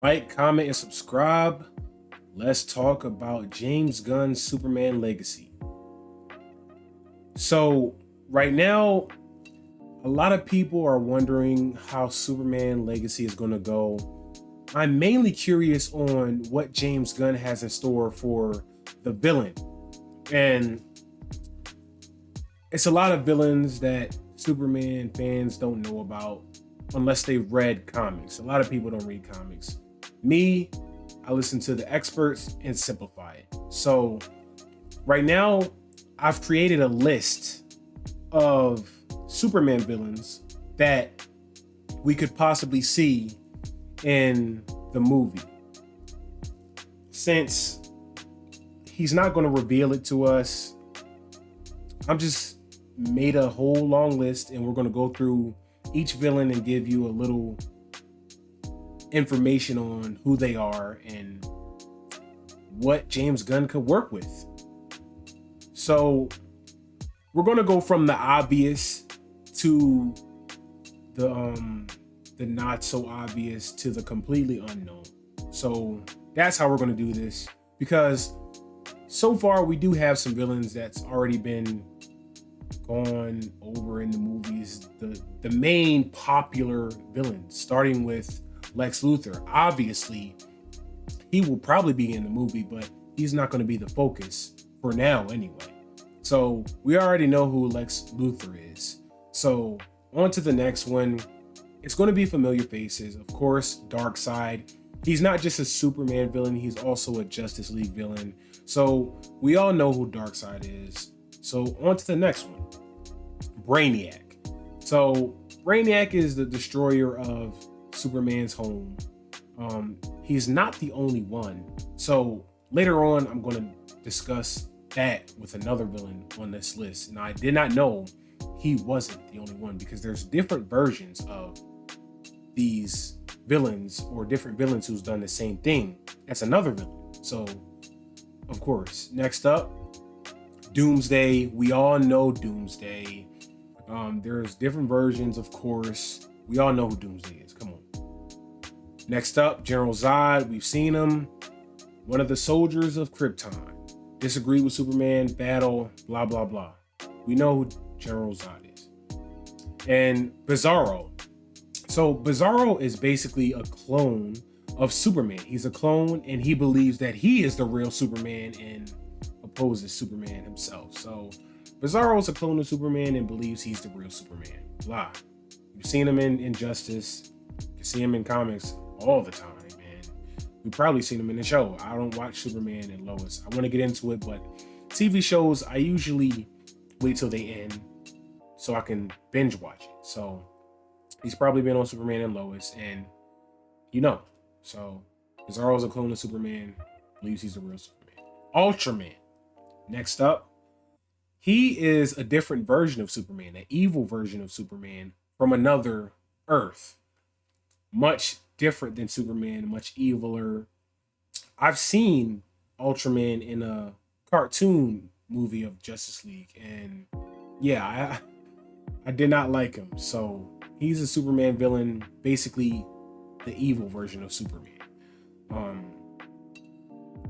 Like, comment, and subscribe. Let's talk about James Gunn's Superman legacy. So, right now, a lot of people are wondering how Superman legacy is going to go. I'm mainly curious on what James Gunn has in store for the villain. And it's a lot of villains that Superman fans don't know about unless they've read comics. A lot of people don't read comics. Me, I listen to the experts and simplify it. So right now, I've created a list of Superman villains that we could possibly see in the movie. Since he's not going to reveal it to us, I'm just made a whole long list and we're going to go through each villain and give you a little information on who they are and what James Gunn could work with. So we're going to go from the obvious to the not so obvious to the completely unknown. So that's how we're going to do this, because so far we do have some villains that's already been gone over in the movies. The main popular villains, starting with Lex Luthor. Obviously, he will probably be in the movie, but he's not going to be the focus for now anyway. So we already know who Lex Luthor is. So on to the next one. It's going to be familiar faces. Of course, Darkseid. He's not just a Superman villain, he's also a Justice League villain. So we all know who Darkseid is. So on to the next one. Brainiac. So Brainiac is the destroyer of Superman's home. He's not the only one. So later on, I'm going to discuss that with another villain on this list. And I did not know he wasn't the only one, because there's different versions of these villains, or different villains who's done the same thing as another villain. So, of course, next up, Doomsday. We all know Doomsday. There's different versions, of course. We all know who Doomsday is. Come on. Next up, General Zod. We've seen him. One of the soldiers of Krypton. Disagree with Superman, battle, blah, blah, blah. We know who General Zod is. And Bizarro. So Bizarro is basically a clone of Superman. He's a clone, and he believes that he is the real Superman and opposes Superman himself. So Bizarro is a clone of Superman and believes he's the real Superman. Blah. You've seen him in Injustice. You see him in comics all the time, and we've probably seen him in the show. I don't watch Superman and Lois. I want to get into it, but TV shows, I usually wait till they end so I can binge watch it. So he's probably been on Superman and Lois, and so Bizarro's a clone of Superman, believes he's the real Superman. Ultraman. Next up, he is a different version of Superman, an evil version of Superman from another Earth. Much different than Superman, much eviler. I've seen Ultraman in a cartoon movie of Justice League, and yeah, I did not like him. So he's a Superman villain, basically the evil version of Superman.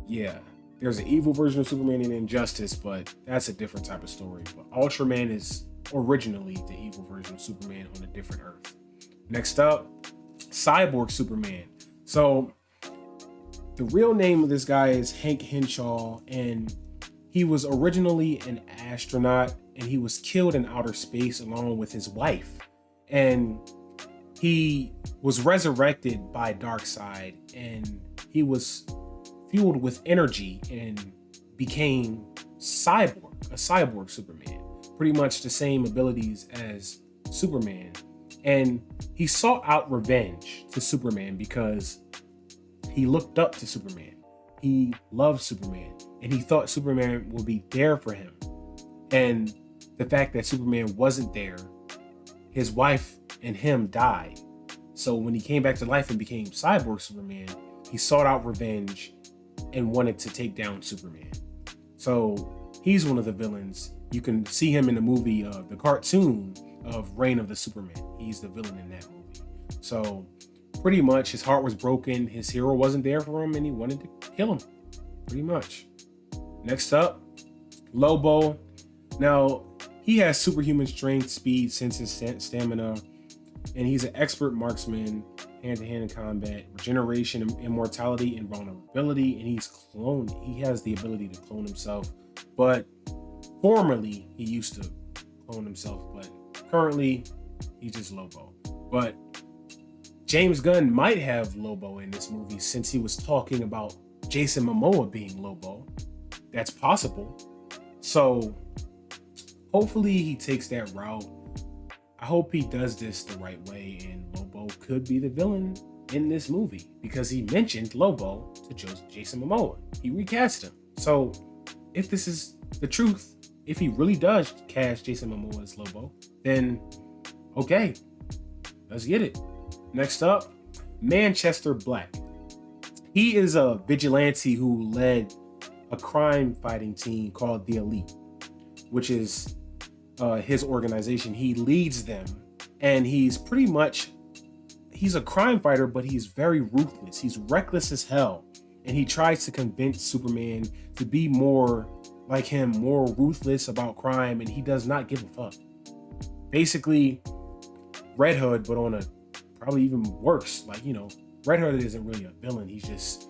Yeah, there's an evil version of Superman in Injustice, but that's a different type of story. But Ultraman is originally the evil version of Superman on a different Earth. Next up, Cyborg Superman. So the real name of this guy is Hank Henshaw, and he was originally an astronaut, and he was killed in outer space along with his wife. And he was resurrected by Darkseid, and he was fueled with energy and became a cyborg Superman. Pretty much the same abilities as Superman. And he sought out revenge to Superman because he looked up to Superman. He loved Superman, and he thought Superman would be there for him. And the fact that Superman wasn't there, his wife and him died. So when he came back to life and became Cyborg Superman, he sought out revenge and wanted to take down Superman. So he's one of the villains. You can see him in the movie, the cartoon of Reign of the Superman. He's the villain in that movie. So Pretty much his heart was broken. His hero wasn't there for him and he wanted to kill him. Pretty much. Next up, Lobo. Now, he has superhuman strength, speed, senses, stamina, and he's an expert marksman, hand-to-hand in combat, regeneration, immortality, and vulnerability, and he's cloned. He has the ability to clone himself, but formerly he used to clone himself, but currently he's just Lobo. But James Gunn might have Lobo in this movie since he was talking about Jason Momoa being Lobo. That's possible. So hopefully he takes that route. I hope he does this the right way and Lobo could be the villain in this movie because he mentioned Lobo to Jason Momoa. He recast him. So if this is the truth, if he really does cast Jason Momoa as Lobo, then okay, let's get it. Next up, Manchester Black. He is a vigilante who led a crime fighting team called the Elite, which is his organization. He leads them and he's a crime fighter, but he's very ruthless. He's reckless as hell. And he tries to convince Superman to be more like him, more ruthless about crime. And he does not give a fuck. Basically, Red Hood, but on a probably even worse. Like, Red Hood isn't really a villain. He's just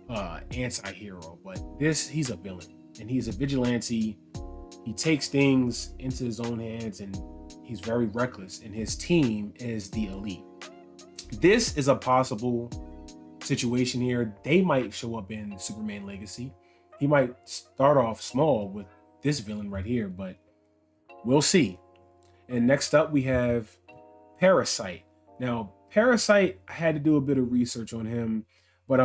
anti-hero. But he's a villain. And he's a vigilante. He takes things into his own hands and he's very reckless. And his team is the Elite. This is a possible situation here. They might show up in Superman Legacy. He might start off small with this villain right here, but we'll see. And next up we have Parasite. Now, Parasite, I had to do a bit of research on him, but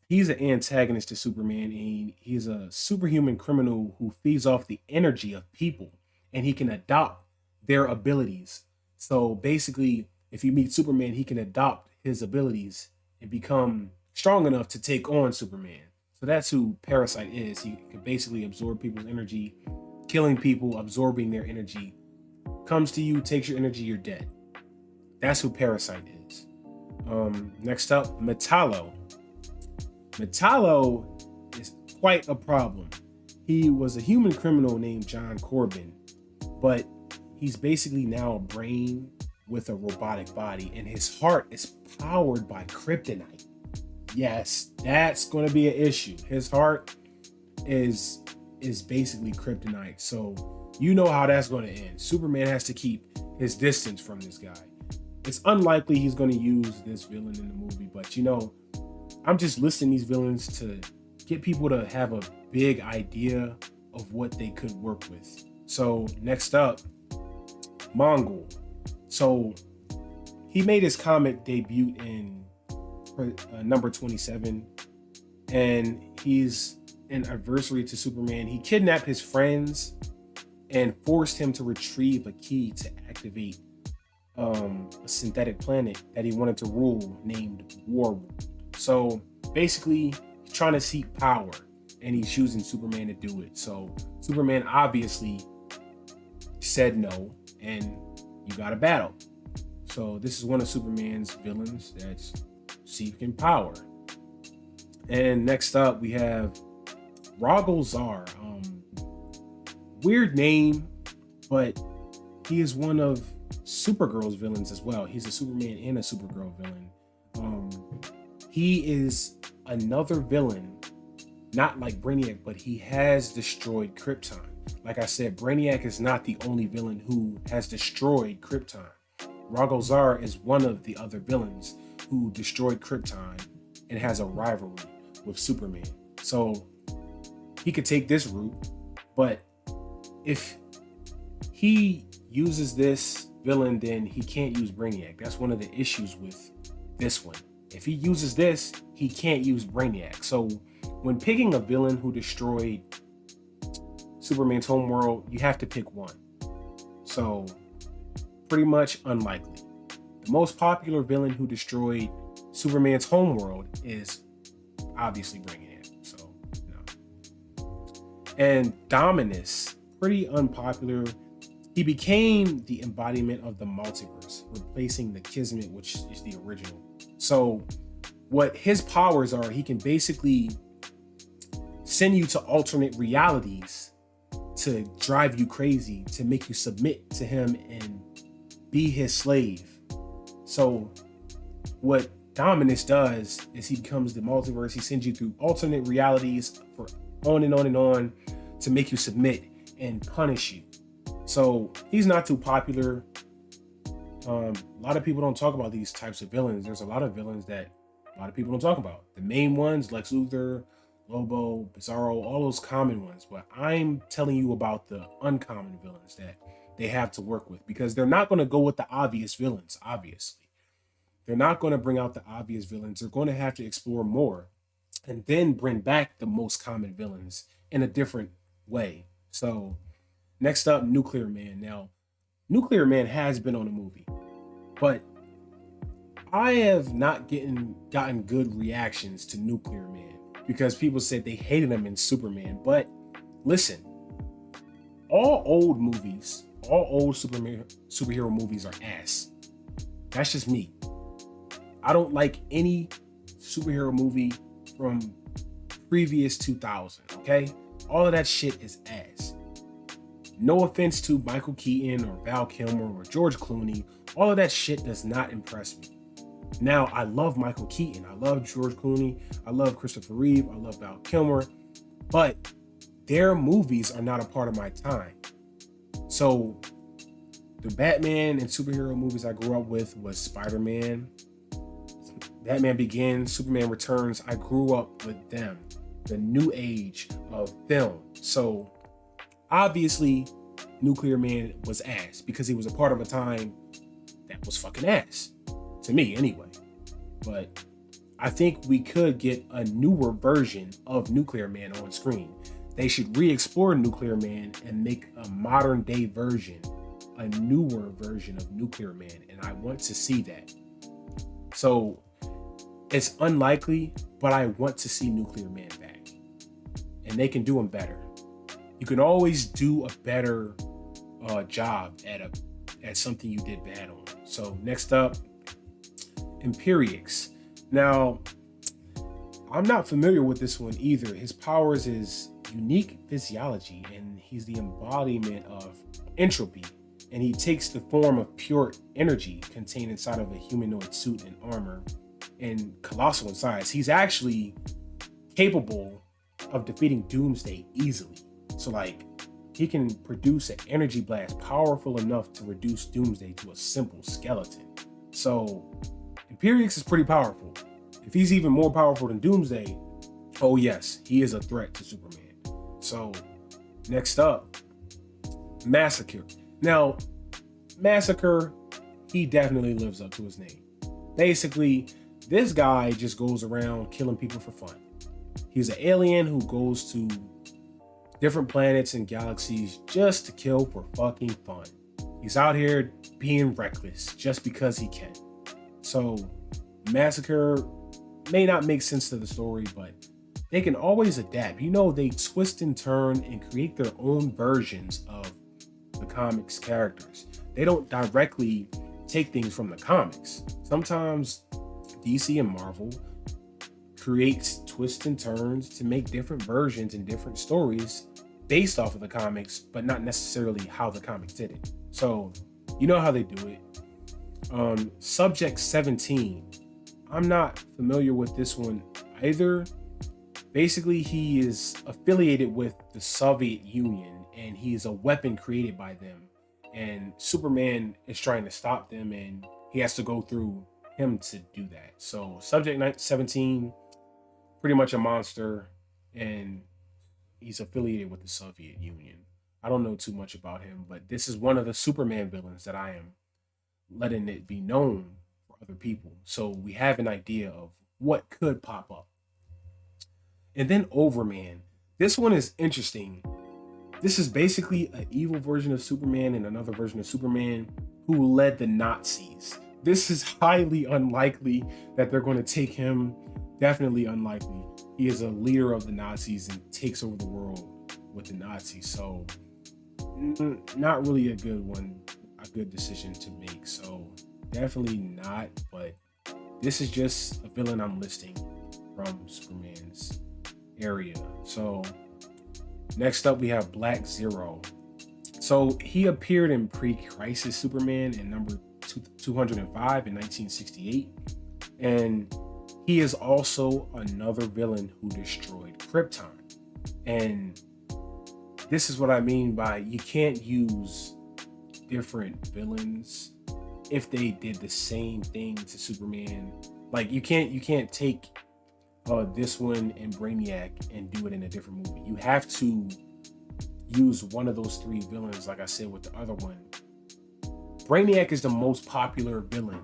he's an antagonist to Superman. And he's a superhuman criminal who feeds off the energy of people and he can adopt their abilities. So basically, if you meet Superman, he can adopt his abilities and become strong enough to take on Superman. So that's who Parasite is. He can basically absorb people's energy, killing people, absorbing their energy. Comes to you, takes your energy, you're dead. That's who Parasite is. Next up, Metallo. Metallo is quite a problem. He was a human criminal named John Corbin, but he's basically now a brain with a robotic body, and his heart is powered by kryptonite. Yes, that's going to be an issue. His heart is basically kryptonite, so you know how that's going to end. Superman has to keep his distance from this guy. It's unlikely he's going to use this villain in the movie, but I'm just listing these villains to get people to have a big idea of what they could work with. So next up, Mongol. So he made his comic debut in number 27, and he's an adversary to Superman. He kidnapped his friends and forced him to retrieve a key to activate a synthetic planet that he wanted to rule named Warworld. So basically, he's trying to seek power, and he's using Superman to do it. So Superman obviously said no, and you got a battle. So this is one of Superman's villains that's seeking power. And next up, we have Rogol Zar. Weird name, but he is one of Supergirl's villains as well. He's a Superman and a Supergirl villain. He is another villain, not like Brainiac, but he has destroyed Krypton. Like I said, Brainiac is not the only villain who has destroyed Krypton. Rogol Zar is one of the other villains who destroyed Krypton and has a rivalry with Superman. So he could take this route, but if he uses this villain, then he can't use Brainiac. That's one of the issues with this one. If he uses this, he can't use Brainiac. So when picking a villain who destroyed Superman's homeworld, you have to pick one. So pretty much unlikely. The most popular villain who destroyed Superman's homeworld is obviously Brainiac. So no. And Dominus, pretty unpopular. He became the embodiment of the multiverse, replacing the Kismet, which is the original. So what his powers are, he can basically send you to alternate realities to drive you crazy, to make you submit to him and be his slave. So what Dominus does is he becomes the multiverse. He sends you through alternate realities for on and on and on to make you submit and punish you. So he's not too popular. A lot of people don't talk about these types of villains. There's a lot of villains that a lot of people don't talk about. The main ones, Lex Luthor, Lobo, Bizarro, all those common ones. But I'm telling you about the uncommon villains that they have to work with, because they're not going to go with the obvious villains, obviously. They're not going to bring out the obvious villains. They're going to have to explore more and then bring back the most common villains in a different way. So next up, Nuclear Man. Now, Nuclear Man has been on a movie, but I have not gotten good reactions to Nuclear Man because people said they hated him in Superman. But listen, all old superhero movies are ass. That's just me. I don't like any superhero movie from previous 2000, okay? All of that shit is ass. No offense to Michael Keaton or Val Kilmer or George Clooney. All of that shit does not impress me. Now, I love Michael Keaton. I love George Clooney. I love Christopher Reeve. I love Val Kilmer. But their movies are not a part of my time. So the Batman and superhero movies I grew up with was Spider-Man, Batman Begins, Superman Returns. I grew up with them, the new age of film. So obviously Nuclear Man was ass because he was a part of a time that was fucking ass. To me, anyway. But I think we could get a newer version of Nuclear Man on screen. They should re-explore Nuclear Man and make a modern day version, a newer version of Nuclear Man. And I want to see that. So it's unlikely, but I want to see Nuclear Man back. And they can do him better. You can always do a better job at something you did bad on. So next up, Imperiex. Now, I'm not familiar with this one either. His powers is unique physiology, and he's the embodiment of entropy. And he takes the form of pure energy contained inside of a humanoid suit and armor, and colossal in size. He's actually capable of defeating Doomsday easily. So like, he can produce an energy blast powerful enough to reduce Doomsday to a simple skeleton. So Imperiex is pretty powerful. If he's even more powerful than Doomsday, oh yes, he is a threat to Superman. So next up, Massacre. Now, Massacre, he definitely lives up to his name. Basically, this guy just goes around killing people for fun. He's an alien who goes to different planets and galaxies just to kill for fucking fun. He's out here being reckless just because he can. So Massacre may not make sense to the story, but they can always adapt. You know, they twist and turn and create their own versions of the comics characters. They don't directly take things from the comics. Sometimes DC and Marvel creates twists and turns to make different versions and different stories based off of the comics, but not necessarily how the comics did it. So you know how they do it. Subject 17. I'm not familiar with this one either. Basically, he is affiliated with the Soviet Union, and he is a weapon created by them. And Superman is trying to stop them, and he has to go through him to do that. So Subject 17, pretty much a monster, and he's affiliated with the Soviet Union. I don't know too much about him, but this is one of the Superman villains that I am letting it be known for other people, so we have an idea of what could pop up. And then Overman. This one is interesting. This is basically an evil version of Superman and another version of Superman who led the Nazis. This is highly unlikely that they're going to take him. Definitely unlikely. He is a leader of the Nazis and takes over the world with the Nazis. So Not really a good one, a good decision to make. So definitely not. But this is just a villain I'm listing from Superman's area. So next up, we have Black Zero. So he appeared in Pre-Crisis Superman in number 205 in 1968. And he is also another villain who destroyed Krypton. And this is what I mean by you can't use different villains if they did the same thing to Superman. Like you can't take this one and Brainiac and do it in a different movie. You have to use one of those three villains, like I said with the other one. Brainiac is the most popular villain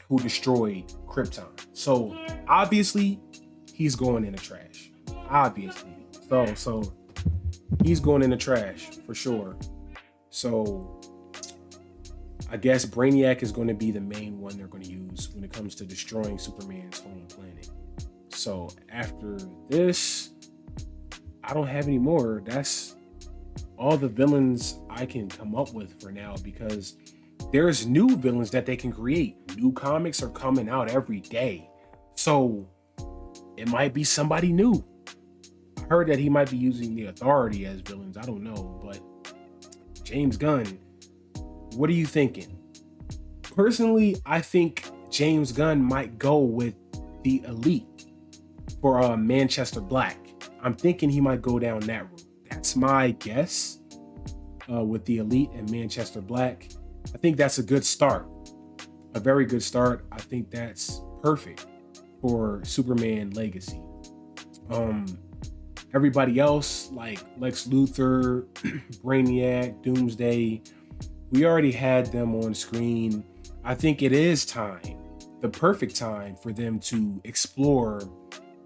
who destroyed Krypton. So obviously he's going in the trash. Obviously. So he's going in the trash for sure. So I guess Brainiac is going to be the main one they're going to use when it comes to destroying Superman's home planet. So after this, I don't have any more. That's all the villains I can come up with for now, because there's new villains that they can create. New comics are coming out every day. So it might be somebody new. I heard that he might be using the Authority as villains. I don't know, but James Gunn, what are you thinking? Personally, I think James Gunn might go with the Elite for Manchester Black. I'm thinking he might go down that route. That's my guess with the Elite and Manchester Black. I think that's a good start, a very good start. I think that's perfect for Superman Legacy. Everybody else, like Lex Luthor, Brainiac, Doomsday, we already had them on screen. I think it is time, the perfect time for them to explore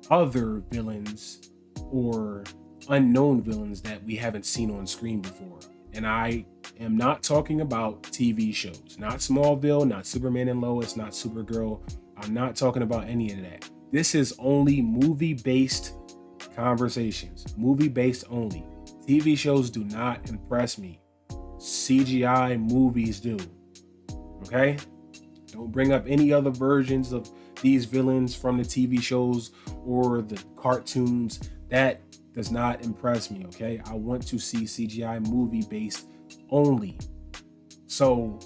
other villains or unknown villains that we haven't seen on screen before. And I am not talking about TV shows, not Smallville, not Superman and Lois, not Supergirl. I'm not talking about any of that. This is only movie-based conversations, movie-based only. TV shows do not impress me. CGI movies do. Okay? Don't bring up any other versions of these villains from the TV shows or the cartoons. That does not impress me, okay? I want to see CGI movie based only. So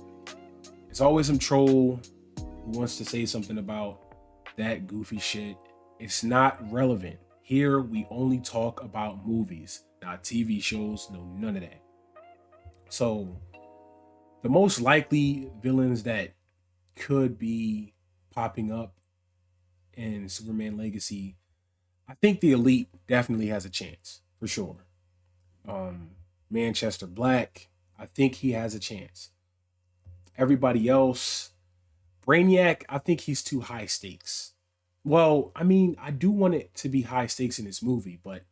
it's always some troll who wants to say something about that goofy shit. It's not relevant. Here we only talk about movies, not TV shows, no none of that. So the most likely villains that could be popping up in Superman Legacy, I think the Elite definitely has a chance for sure. Manchester Black, I think he has a chance. Everybody else, Brainiac, I think he's too high stakes. Well, I mean, I do want it to be high stakes in this movie, but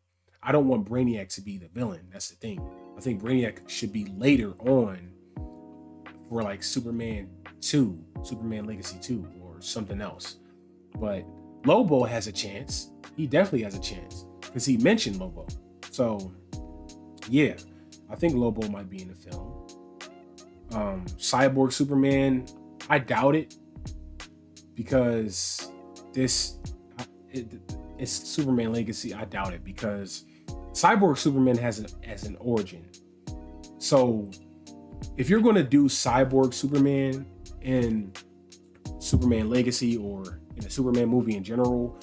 I don't want Brainiac to be the villain. That's the thing. I think Brainiac should be later on for like Superman 2, Superman Legacy 2, or something else. But Lobo has a chance. He definitely has a chance because he mentioned Lobo. So yeah, I think Lobo might be in the film. Cyborg Superman, I doubt it because it's Superman Legacy. I doubt it because Cyborg Superman has an origin. So if you're going to do Cyborg Superman in Superman Legacy or in a Superman movie in general,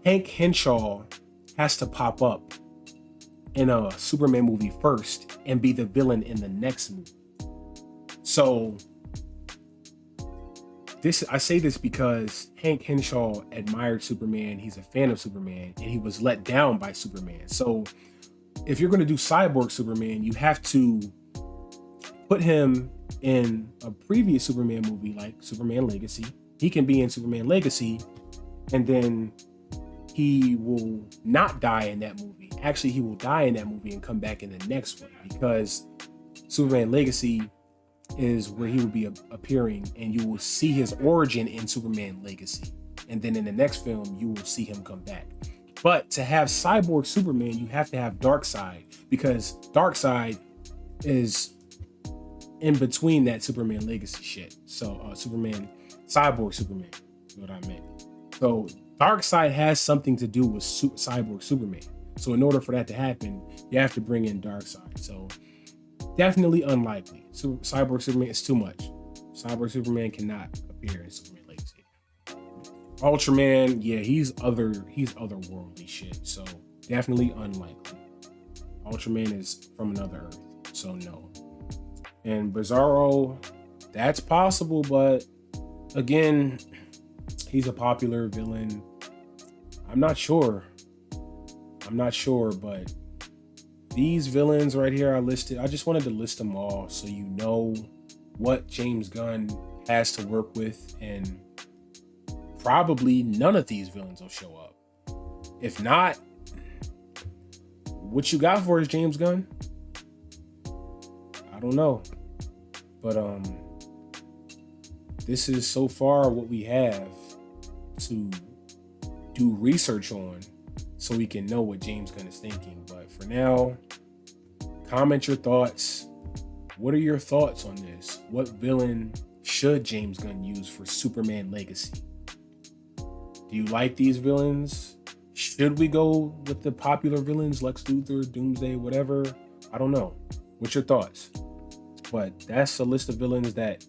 Hank Henshaw has to pop up in a Superman movie first and be the villain in the next movie. So I say this because Hank Henshaw admired Superman. He's a fan of Superman, and he was let down by Superman. So if you're going to do Cyborg Superman, you have to put him in a previous Superman movie like Superman Legacy. He can be in Superman Legacy, and then he will not die in that movie. Actually, he will die in that movie and come back in the next one because Superman Legacy is where he will be appearing, and you will see his origin in Superman Legacy. And then in the next film, you will see him come back. But to have Cyborg Superman, you have to have Darkseid, because Darkseid is in between that Superman legacy shit. So Cyborg Superman is what I meant. So Darkseid has something to do with Cyborg Superman. So in order for that to happen, you have to bring in Darkseid. So definitely unlikely. So Cyborg Superman is too much. Cyborg Superman cannot appear in Superman Legacy. Ultraman, yeah, he's otherworldly shit. So definitely unlikely. Ultraman is from another Earth. So no. And Bizarro, that's possible, but again, he's a popular villain. I'm not sure, but these villains right here are listed. I just wanted to list them all so you know what James Gunn has to work with, and probably none of these villains will show up. If not, what you got for us, James Gunn? I don't know. But this is so far what we have to do research on so we can know what James Gunn is thinking. But for now, comment your thoughts. What are your thoughts on this? What villain should James Gunn use for Superman Legacy? Do you like these villains? Should we go with the popular villains, Lex Luthor, Doomsday, whatever? I don't know. What's your thoughts? But that's a list of villains that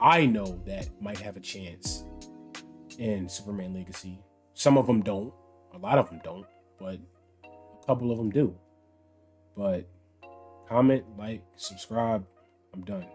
I know that might have a chance in Superman Legacy. Some of them don't. A lot of them don't. But a couple of them do. But comment, like, subscribe. I'm done.